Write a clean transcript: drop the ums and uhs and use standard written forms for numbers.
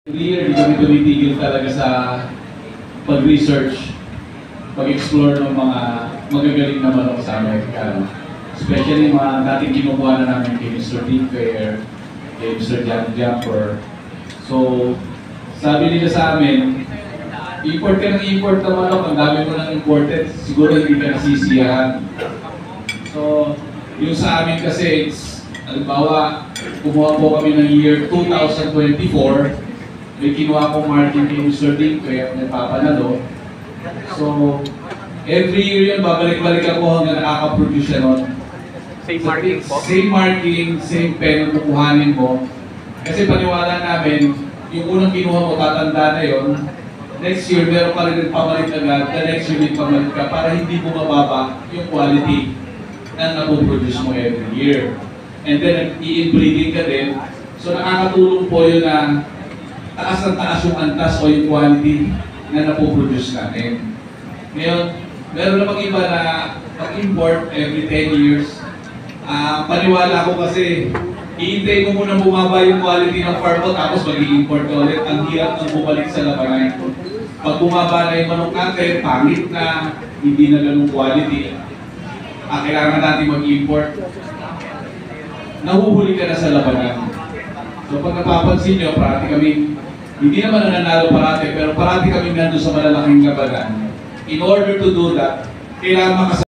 Hindi kami tumitigil talaga sa pag-research, pag-explore ng mga magagaling na manok sa Amerikano. Especially mga dating kinukuha na namin kay Mr. Dean Fair, kay Mr. John Jumper. So, sabi nila sa amin, import ka ng import na manok, ang dami mo ng imported, siguro hindi ka nasisiyahan. So, yung sa amin kasi, halimbawa, kumuha po kami ng year 2024, may kinuha akong marking kay Mr. Dean Fair, nagpapanalo. So, every year yun, babalik-balik ako hanggang nakaka-produce siya nun. Same marking po? Same marking, same pen ang kukuhanin mo. Kasi paniwala namin, yung unang kinuha mo, tatanda na yun. Next year, meron pa rin pamalit agad. The next year, may pamalit ka para hindi mo mababa yung quality na napoproduce mo every year. And then, i-inbreeding ka din. So, nakakatulong po yun na taas ng taas yung antas o yung quality na napoproduce natin. Ngayon, meron namang iba na pag-import every 10 years. Paniwala ko kasi, iintay mo muna bumaba yung quality ng farm mo tapos mag-i-import ka ulit. Ang hirap ng bumalik sa labanan. Pag bumaba na yung manok natin, pangit na, hindi na ganung quality. Kailangan natin mag-import. Nahuhuli ka na sa labanan. So pag napapansin nyo, parati kami, hindi naman nananalo parati, pero parati kami nandun sa malalaking labanan. In order to do that, kailangan